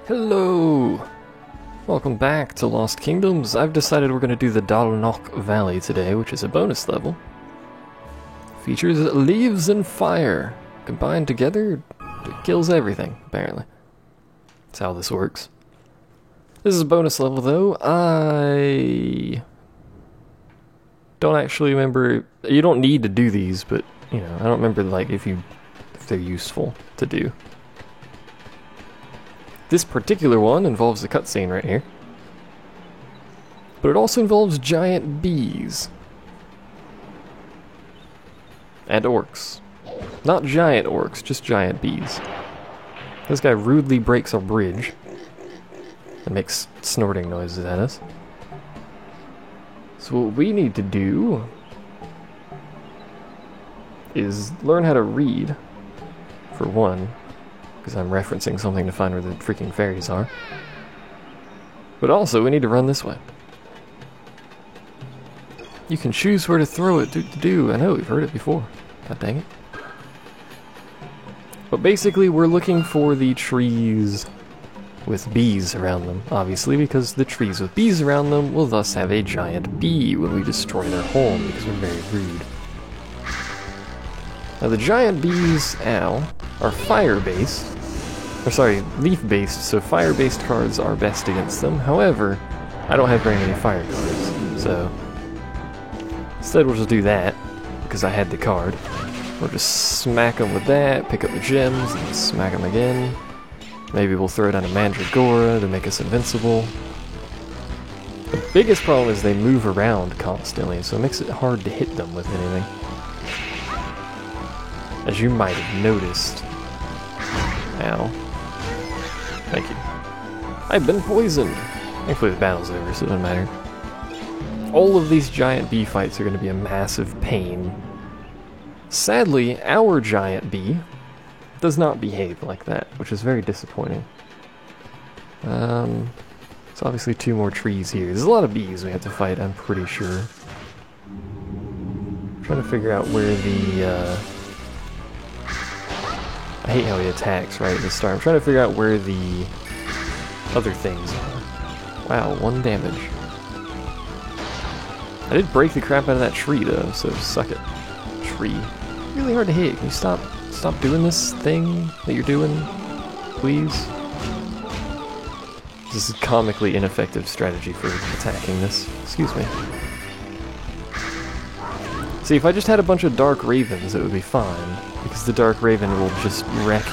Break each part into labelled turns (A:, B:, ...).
A: Hello! Welcome back to Lost Kingdoms. I've decided we're going to do the Dalnok Valley today, which is a bonus level. Features leaves and fire. Combined together, it kills everything, apparently. That's how this works. This is a bonus level, though. I don't actually remember... You don't need to do these, but, you know, I don't remember, like, if they're useful to do. This particular one involves a cutscene right here. But it also involves giant bees. And orcs. Not giant orcs, just giant bees. This guy rudely breaks a bridge and makes snorting noises at us. So what we need to do is learn how to read, for one. Because I'm referencing something to find where the freaking fairies are. But also, we need to run this way. You can choose where to throw it to do. I know, we've heard it before. God dang it. But basically, we're looking for the trees with bees around them, obviously, because the trees with bees around them will thus have a giant bee when we destroy their home, because we're very rude. Now, the giant bees, are fire-based. Or sorry, leaf-based, so fire-based cards are best against them. However, I don't have very many fire cards, so instead we'll just do that, because I had the card. We'll just smack them with that, pick up the gems, and smack them again. Maybe we'll throw down a Mandragora to make us invincible. The biggest problem is they move around constantly, so it makes it hard to hit them with anything. As you might have noticed. Ow. Thank you. I've been poisoned! Thankfully the battle's over, so it doesn't matter. All of these giant bee fights are going to be a massive pain. Sadly, our giant bee does not behave like that, which is very disappointing. There's obviously two more trees here. There's a lot of bees we have to fight, I'm pretty sure. I'm trying to figure out where the, I hate how he attacks right at the start. I'm trying to figure out where the other things are. Wow, 1 damage. I did break the crap out of that tree though, so suck it. Tree. Really hard to hit. Can you stop doing this thing that you're doing? Please? This is a comically ineffective strategy for attacking this. Excuse me. See, if I just had a bunch of Dark Ravens, it would be fine. Because the Dark Raven will just wreck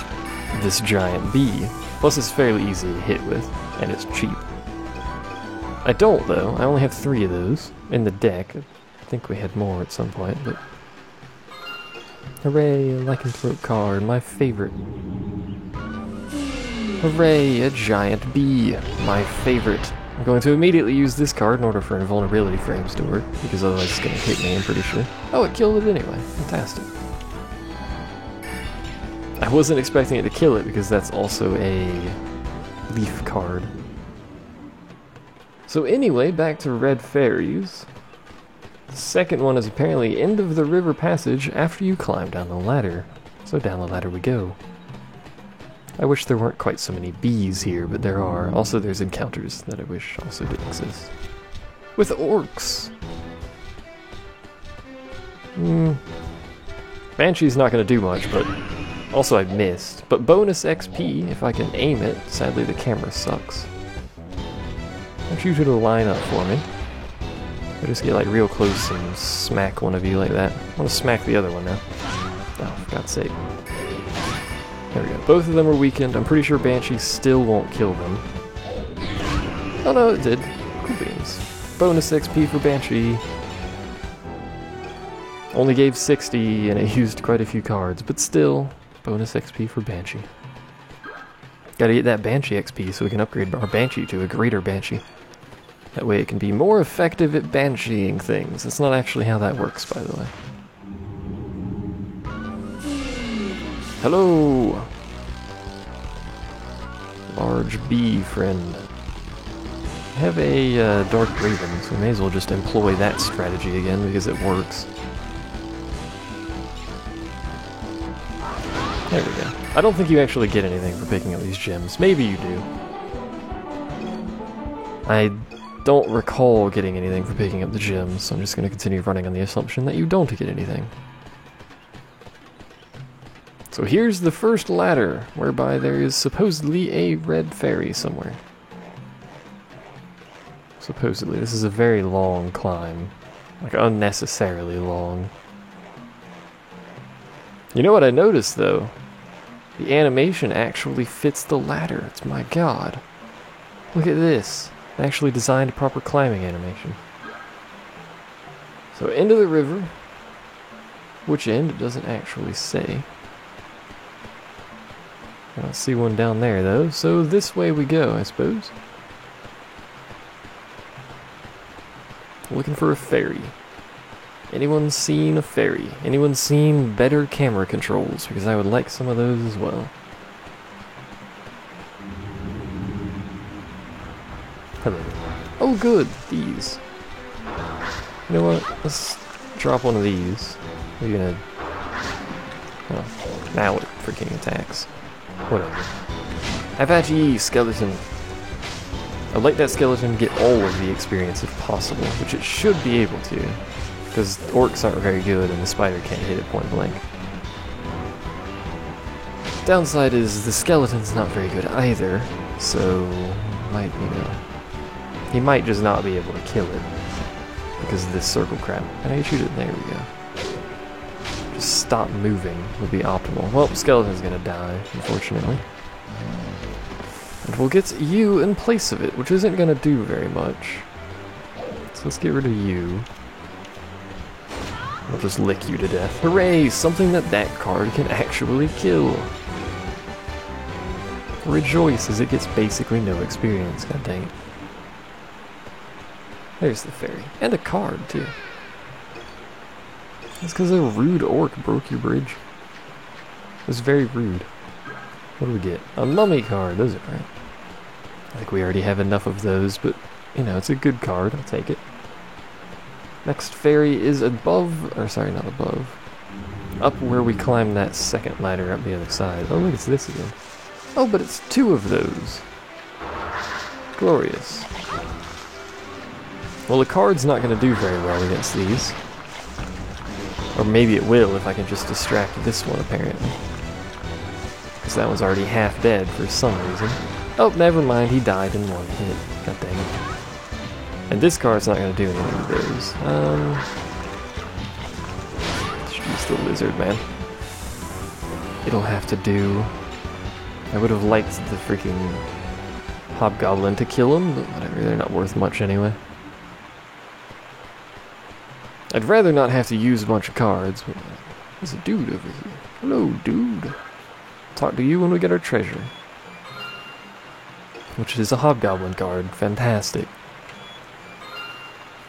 A: this giant bee. Plus it's fairly easy to hit with, and it's cheap. I don't, though. I only have 3 of those in the deck. I think we had more at some point, but... Hooray, a Lycanthrope card, my favorite. Hooray, a giant bee, my favorite. I'm going to immediately use this card in order for invulnerability frames to work, because otherwise it's going to hit me, I'm pretty sure. Oh, it killed it anyway. Fantastic. I wasn't expecting it to kill it, because that's also a leaf card. So anyway, back to Red Fairies. The second one is apparently end of the river passage after you climb down the ladder. So down the ladder we go. I wish there weren't quite so many bees here, but there are. Also, there's encounters that I wish also did exist. With orcs! Banshee's not going to do much, but... Also, I missed. But bonus XP, if I can aim it. Sadly, the camera sucks. I want you to line up for me. I just get, like, real close and smack one of you like that. I want to smack the other one now. Oh, for God's sake. There we go. Both of them are weakened. I'm pretty sure Banshee still won't kill them. Oh no, it did. Cool beans. Bonus XP for Banshee. Only gave 60 and it used quite a few cards, but still, bonus XP for Banshee. Gotta get that Banshee XP so we can upgrade our Banshee to a greater Banshee. That way it can be more effective at bansheeing things. That's not actually how that works, by the way. Hello! Large bee friend. I have a Dark Raven, so we may as well just employ that strategy again because it works. There we go. I don't think you actually get anything for picking up these gems. Maybe you do. I don't recall getting anything for picking up the gems, so I'm just going to continue running on the assumption that you don't get anything. So here's the first ladder, whereby there is supposedly a red fairy somewhere. Supposedly. This is a very long climb. Like, unnecessarily long. You know what I noticed, though? The animation actually fits the ladder. It's my god. Look at this. I actually designed a proper climbing animation. So, into the river. Which end? It doesn't actually say. I don't see one down there, though. So, this way we go, I suppose. Looking for a ferry. Anyone seen a ferry? Anyone seen better camera controls? Because I would like some of those as well. Hello. Oh good, these. You know what? Let's drop one of these. Are you gonna... Oh, now it freaking attacks. Whatever. Apache skeleton. I'd like that skeleton to get all of the experience if possible, which it should be able to, because orcs aren't very good and the spider can't hit it point blank. Downside is the skeleton's not very good either, so might, you know, he might just not be able to kill it because of this circle crap. Can I shoot it? There we go. Just stop moving would be optimal. Well, skeleton's gonna die, unfortunately. And we'll get you in place of it, which isn't going to do very much. So let's get rid of you. We'll just lick you to death. Hooray! Something that card can actually kill. Rejoice as it gets basically no experience. God dang it. There's the fairy. And a card, too. That's because a rude orc broke your bridge. It was very rude. What do we get? A mummy card, does it, right? I think we already have enough of those, but, you know, it's a good card. I'll take it. Next fairy is above, or sorry, not above. Up where we climbed that second ladder up the other side. Oh, look, it's this again. Oh, but it's two of those. Glorious. Well, the card's not going to do very well against these. Or maybe it will if I can just distract this one, apparently. Because that one's already half dead for some reason. Oh, never mind, he died in one hit. God dang it. And this card's not going to do anything with those. Let's use the lizard, man. It'll have to do. I would have liked the freaking hobgoblin to kill him, but whatever, they're not worth much anyway. I'd rather not have to use a bunch of cards, but there's a dude over here. Hello, dude. Talk to you when we get our treasure. Which is a hobgoblin card. Fantastic.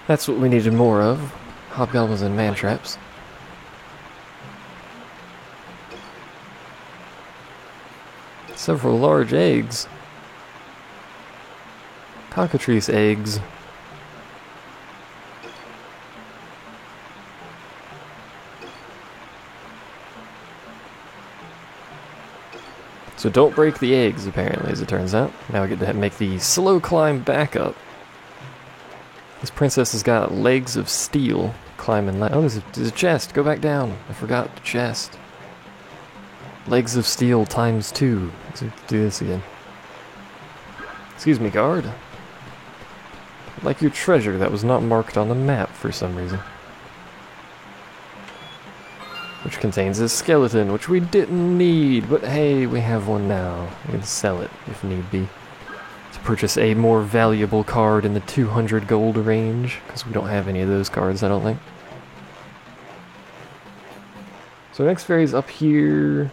A: That's what we needed more of. Hobgoblins and man-traps. Several large eggs. Cockatrice eggs. So don't break the eggs, apparently, as it turns out. Now we get to make the slow climb back up. This princess has got legs of steel climbing. Oh, there's a chest. Go back down. I forgot the chest. Legs of steel times 2. Let's do this again. Excuse me, guard. I'd like your treasure that was not marked on the map for some reason. Which contains a skeleton, which we didn't need, but hey, we have one now. We can sell it, if need be, to purchase a more valuable card in the 200 gold range, because we don't have any of those cards, I don't think. So next fairy's up here,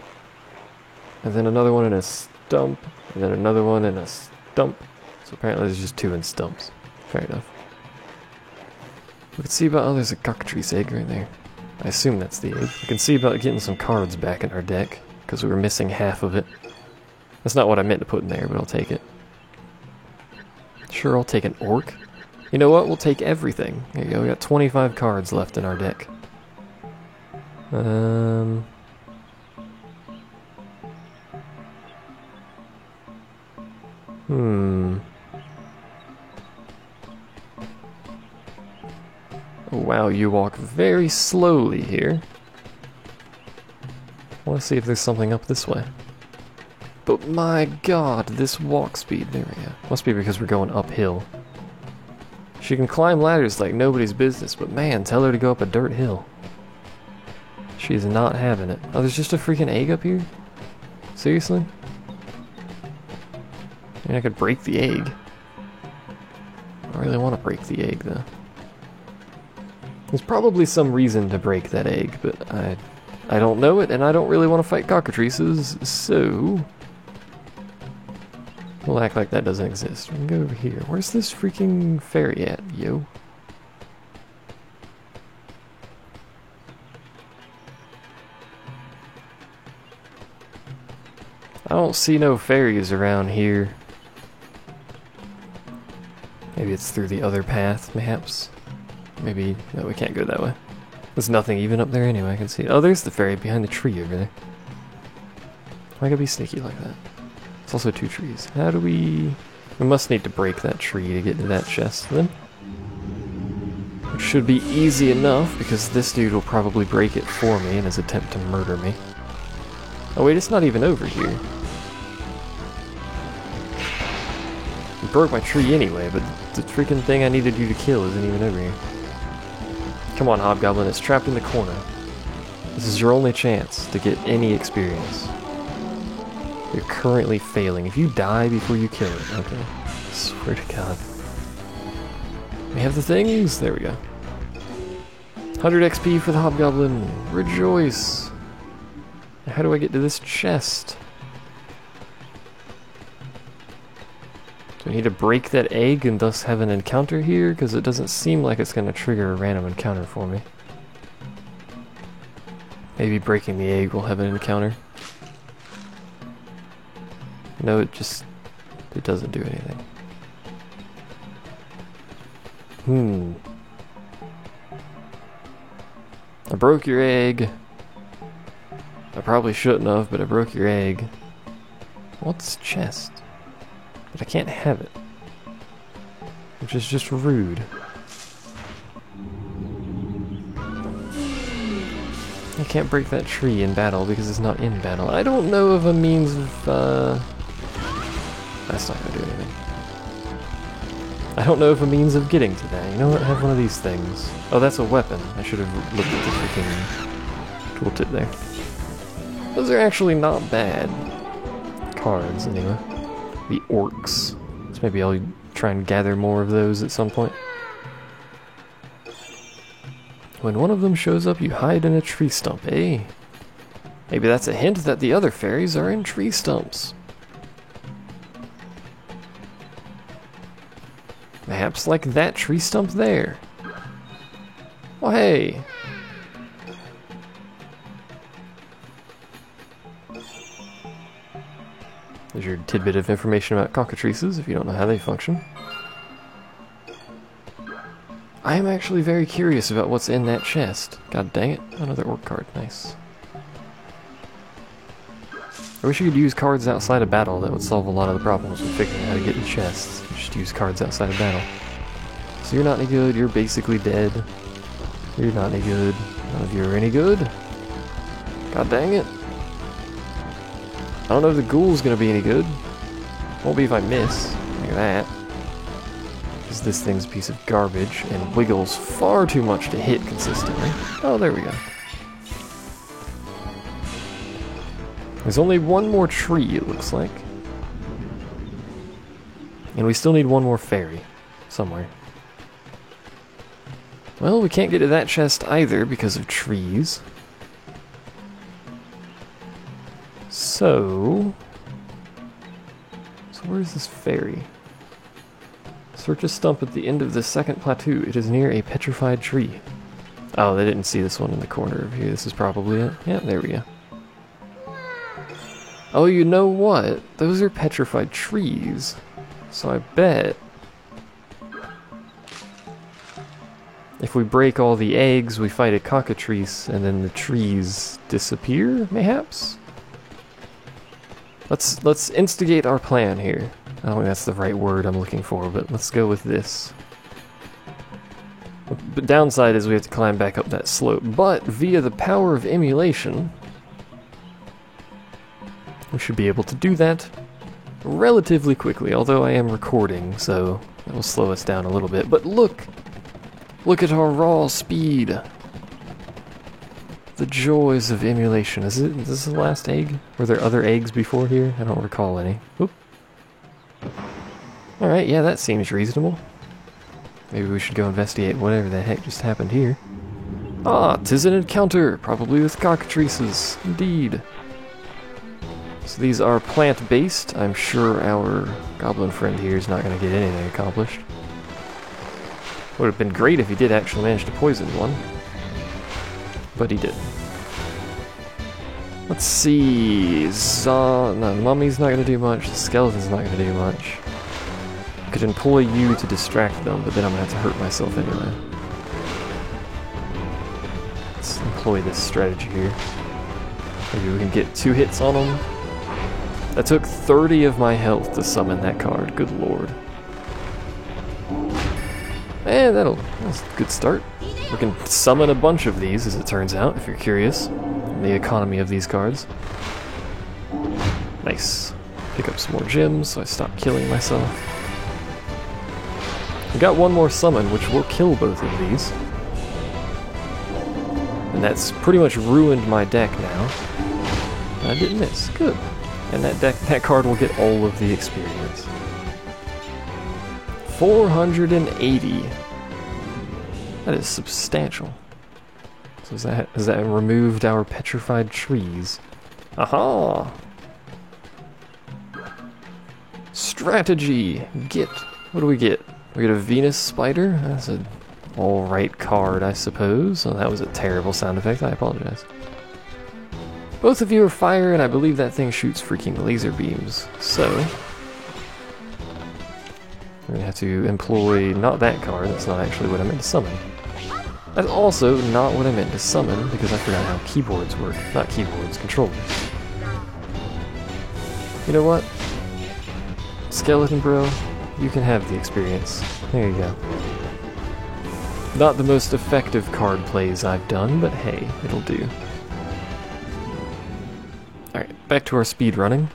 A: and then another one in a stump, and then another one in a stump. So apparently there's just 2 in stumps. Fair enough. We can see about, oh, there's a cockatrice egg right there. I assume that's the egg. We can see about getting some cards back in our deck, because we were missing half of it. That's not what I meant to put in there, but I'll take it. Sure, I'll take an orc. You know what? We'll take everything. There you go, we got 25 cards left in our deck. Wow, you walk very slowly here. I want to see if there's something up this way. But my god, this walk speed. There we go. Must be because we're going uphill. She can climb ladders like nobody's business, but man, tell her to go up a dirt hill. She's not having it. Oh, there's just a freaking egg up here? Seriously? I mean, I could break the egg. I don't really want to break the egg, though. There's probably some reason to break that egg, but I don't know it, and I don't really want to fight cockatrices, so... we'll act like that doesn't exist. We can go over here. Where's this freaking fairy at, yo? I don't see no fairies around here. Maybe it's through the other path, perhaps. Maybe... no, we can't go that way. There's nothing even up there anyway, I can see it. Oh, there's the fairy behind the tree over there. Why gotta be sneaky like that? It's also 2 trees. How do we... we must need to break that tree to get to that chest then. Which should be easy enough, because this dude will probably break it for me in his attempt to murder me. Oh wait, it's not even over here. You broke my tree anyway, but the freaking thing I needed you to kill isn't even over here. Come on, Hobgoblin, it's trapped in the corner. This is your only chance to get any experience. You're currently failing. If you die before you kill it, okay. I swear to God. We have the things. There we go. 100 XP for the Hobgoblin. Rejoice. How do I get to this chest? Do I need to break that egg and thus have an encounter here? Because it doesn't seem like it's going to trigger a random encounter for me. Maybe breaking the egg will have an encounter. No, it doesn't do anything. I broke your egg. I probably shouldn't have, but I broke your egg. What's chest? But I can't have it. Which is just rude. I can't break that tree in battle because it's not in battle. I don't know of a means of, that's not gonna do anything. I don't know of a means of getting to that. You know what? I have one of these things. Oh, that's a weapon. I should have looked at the freaking tooltip there. Those are actually not bad cards, anyway. The orcs. So maybe I'll try and gather more of those at some point. When one of them shows up, you hide in a tree stump, eh? Maybe that's a hint that the other fairies are in tree stumps. Perhaps like that tree stump there. Oh, hey! There's your tidbit of information about cockatrices, if you don't know how they function. I am actually very curious about what's in that chest. God dang it, another orc card, nice. I wish you could use cards outside of battle. That would solve a lot of the problems with figuring out how to get in chests. Just use cards outside of battle. So you're not any good, you're basically dead. You're not any good, none of you are any good. God dang it. I don't know if the ghoul's gonna be any good. Won't be if I miss. Look at that. Because this thing's a piece of garbage and wiggles far too much to hit consistently. Oh, there we go. There's only one more tree, it looks like. And we still need one more fairy. Somewhere. Well, we can't get to that chest either because of trees. So where's this fairy? Search a stump at the end of the second plateau. It is near a petrified tree. Oh, they didn't see this one in the corner over here. This is probably it. Yeah, there we go. Oh, you know what? Those are petrified trees. So I bet if we break all the eggs, we fight a cockatrice, and then the trees disappear, mayhaps? Let's instigate our plan here. I don't think that's the right word I'm looking for, but let's go with this. The downside is we have to climb back up that slope, but via the power of emulation, we should be able to do that relatively quickly, although I am recording, so that will slow us down a little bit. But look! Look at our raw speed! The joys of emulation. Is this the last egg? Were there other eggs before here? I don't recall any. Oop. Alright, yeah, that seems reasonable. Maybe we should go investigate whatever the heck just happened here. Ah, 'tis an encounter, probably with cockatrices. Indeed. So these are plant-based. I'm sure our goblin friend here is not going to get anything accomplished. Would have been great if he did actually manage to poison one. But he didn't. Let's see. No, Mummy's not going to do much. The Skeleton's not going to do much. I could employ you to distract them, but then I'm going to have to hurt myself anyway. Let's employ this strategy here. Maybe we can get 2 hits on them. That took 30 of my health to summon that card. Good lord. And that's a good start. We can summon a bunch of these, as it turns out, if you're curious. The economy of these cards. Nice. Pick up some more gems, so I stop killing myself. We got one more summon, which will kill both of these. And that's pretty much ruined my deck now. I didn't miss. Good. And that card will get all of the experience. 480. That is substantial. So has that removed our petrified trees? Aha! Strategy! Get. What do we get? We get a Venus Spider? That's an alright card, I suppose. Oh, that was a terrible sound effect. I apologize. Both of you are fire, and I believe that thing shoots freaking laser beams. So, we're gonna have to employ not that card. That's not actually what I meant to summon. That's also not what I meant to summon, because I forgot how keyboards work. Not keyboards, controllers. You know what? Skeleton Bro, you can have the experience. There you go. Not the most effective card plays I've done, but hey, it'll do. Alright, back to our speed running.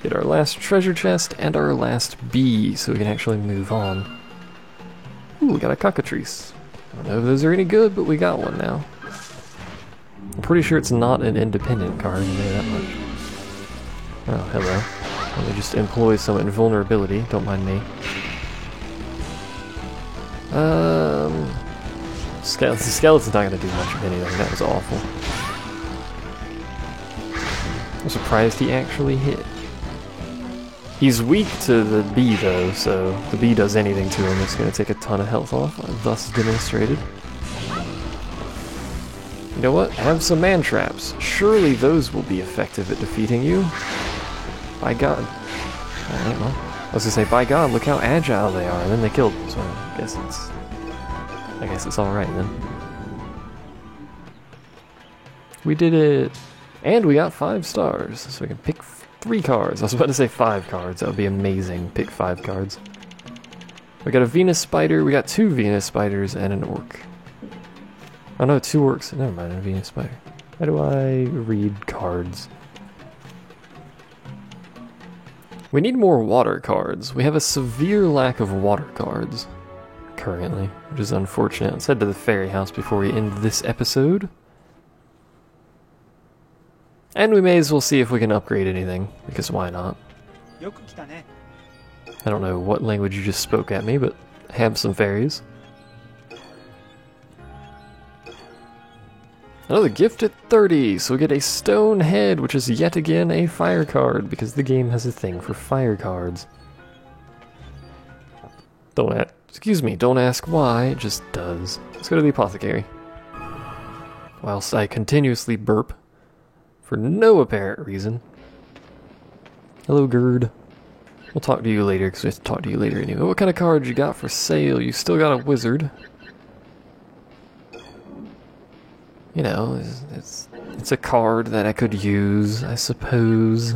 A: Get our last treasure chest and our last bee, so we can actually move on. Ooh, we got a cockatrice. I don't know if those are any good, but we got one now. I'm pretty sure it's not an independent card, you know that much. Oh, hello. Let me just employ some invulnerability, don't mind me. The skeleton's not gonna do much of anything, that was awful. I'm surprised he actually hit. He's weak to the bee though, so if the bee does anything to him, it's gonna take a ton of health off, thus demonstrated. You know what? Have some man traps. Surely those will be effective at defeating you. By God. Alright, well, I was gonna say, by God, look how agile they are, and then they killed them, so I guess it's alright then. We did it! And we got 5 stars, so we can pick 3 cards. I was about to say 5 cards, that would be amazing. Pick 5 cards. We got a Venus Spider, we got 2 Venus Spiders, and an Orc. Oh no, 2 Orcs, never mind, a Venus Spider. How do I read cards? We need more water cards. We have a severe lack of water cards currently, which is unfortunate. Let's head to the fairy house before we end this episode. And we may as well see if we can upgrade anything, because why not? I don't know what language you just spoke at me, but have some fairies. Another gift at 30, so we get a stone head, which is yet again a fire card, because the game has a thing for fire cards. Don't ask why, it just does. Let's go to the apothecary. Whilst I continuously burp, for no apparent reason. Hello, Gerd. We'll talk to you later, because we have to talk to you later anyway. What kind of cards you got for sale? You still got a wizard. You know, it's a card that I could use, I suppose.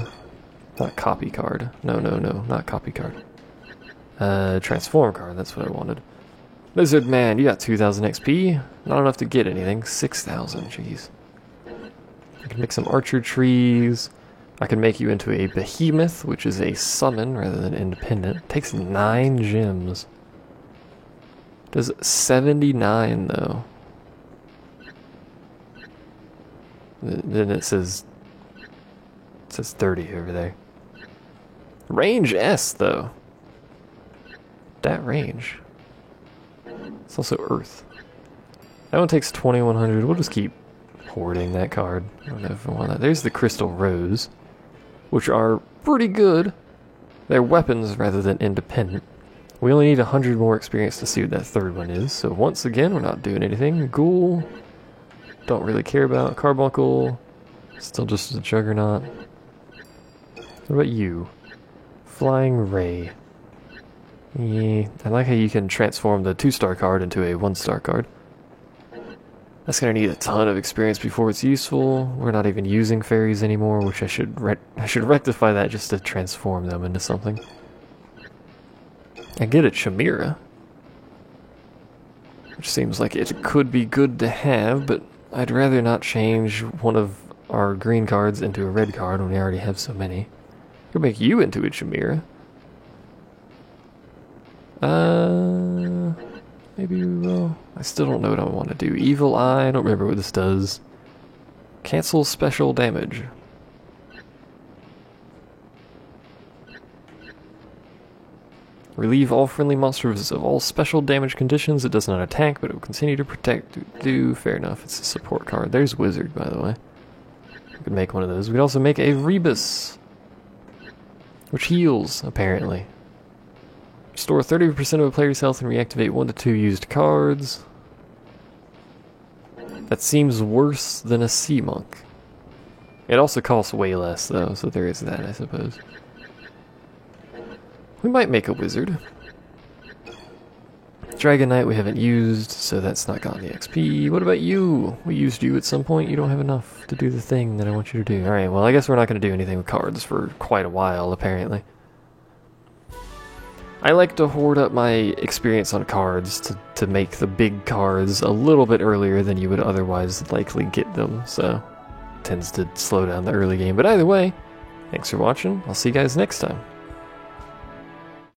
A: Not copy card. No, not copy card. Transform card, that's what I wanted. Lizard Man, you got 2,000 XP. Not enough to get anything. 6,000, jeez. I can make some archer trees. I can make you into a behemoth, which is a summon rather than independent. Takes 9 gems. Does 79 though. Then it says 30 over there. Range S though. That range. It's also Earth. That one takes 2,100. We'll just keep hoarding that card. I don't know if I want that. There's the Crystal Rose, which are pretty good. They're weapons rather than independent. We only need 100 more experience to see what that third one is. So once again, we're not doing anything. Ghoul. Don't really care about. Carbuncle. Still just a Juggernaut. What about you? Flying Ray. Yeah, I like how you can transform the 2-star card into a 1-star card. That's gonna need a ton of experience before it's useful. We're not even using fairies anymore, which I should rectify that just to transform them into something. I get a Chimera, which seems like it could be good to have, but I'd rather not change one of our green cards into a red card when we already have so many. Could make you into a Chimera. Maybe we will. I still don't know what I want to do. Evil Eye, I don't remember what this does. Cancel special damage. Relieve all friendly monsters of all special damage conditions. It does not attack, but it will continue to protect. Fair enough, it's a support card. There's Wizard, by the way. We could make one of those. We'd also make a Rebus, which heals, apparently. Restore 30% of a player's health and reactivate 1 to 2 used cards. That seems worse than a Sea Monk. It also costs way less, though, so there is that, I suppose. We might make a Wizard. Dragon Knight we haven't used, so that's not gotten the XP. What about you? We used you at some point. You don't have enough to do the thing that I want you to do. Alright, well, I guess we're not going to do anything with cards for quite a while, apparently. I like to hoard up my experience on cards to make the big cards a little bit earlier than you would otherwise likely get them, so it tends to slow down the early game. But either way, thanks for watching. I'll see you guys next time.